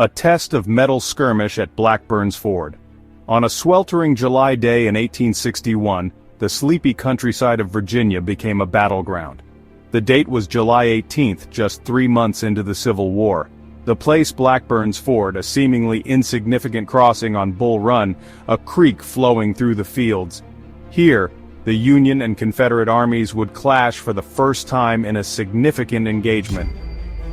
A test of metal skirmish at Blackburn's Ford. On a sweltering July day in 1861, the sleepy countryside of Virginia became a battleground. The date was July 18th, just 3 months into the Civil War. The place Blackburn's Ford, a seemingly insignificant crossing on Bull Run, a creek flowing through the fields. Here, the Union and Confederate armies would clash for the first time in a significant engagement.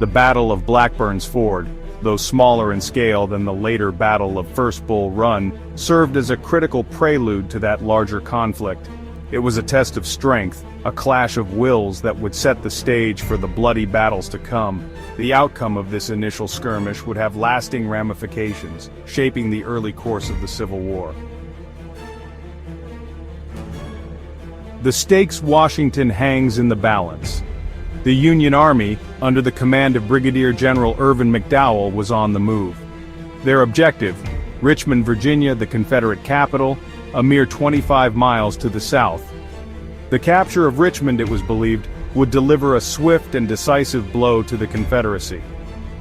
The Battle of Blackburn's Ford, though smaller in scale than the later Battle of First Bull Run, served as a critical prelude to that larger conflict. It was a test of strength, a clash of wills that would set the stage for the bloody battles to come. The outcome of this initial skirmish would have lasting ramifications, shaping the early course of the Civil War. The stakes Washington hangs in the balance. The Union Army, under the command of Brigadier General Irvin McDowell, was on the move. Their objective, Richmond, Virginia, the Confederate capital, a mere 25 miles to the south. The capture of Richmond, it was believed, would deliver a swift and decisive blow to the Confederacy.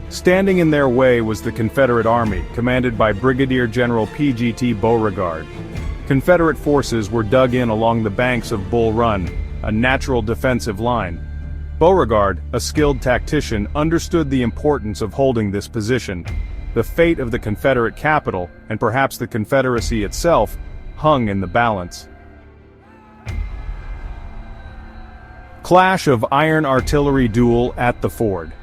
Standing in their way was the Confederate Army, commanded by Brigadier General P.G.T. Beauregard. Confederate forces were dug in along the banks of Bull Run, a natural defensive line. Beauregard, a skilled tactician, understood the importance of holding this position. The fate of the Confederate capital, and perhaps the Confederacy itself, hung in the balance. Clash of iron artillery duel at the ford.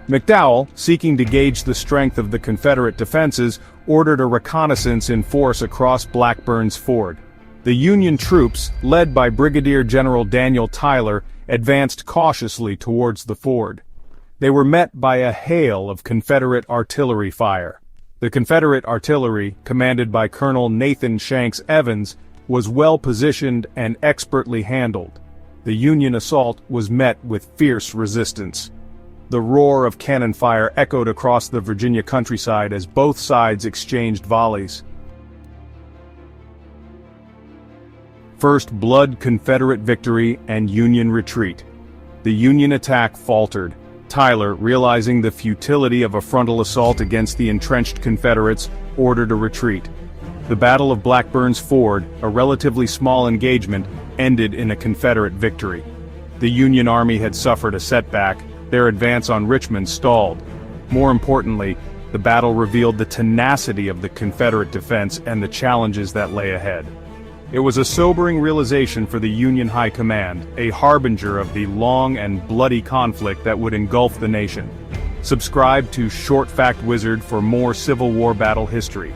McDowell, seeking to gauge the strength of the Confederate defenses, ordered a reconnaissance in force across Blackburn's Ford. The Union troops, led by Brigadier General Daniel Tyler, advanced cautiously towards the ford. They were met by a hail of Confederate artillery fire. The Confederate artillery, commanded by Colonel Nathan Shanks Evans, was well positioned and expertly handled. The Union assault was met with fierce resistance. The roar of cannon fire echoed across the Virginia countryside as both sides exchanged volleys. First blood Confederate victory and Union retreat. The Union attack faltered. Tyler, realizing the futility of a frontal assault against the entrenched Confederates, ordered a retreat. The Battle of Blackburn's Ford, a relatively small engagement, ended in a Confederate victory. The Union Army had suffered a setback. Their advance on Richmond stalled. More importantly, the battle revealed the tenacity of the Confederate defense and the challenges that lay ahead. It was a sobering realization for the Union High Command, a harbinger of the long and bloody conflict that would engulf the nation. Subscribe to Short Fact Wizard for more Civil War battle history.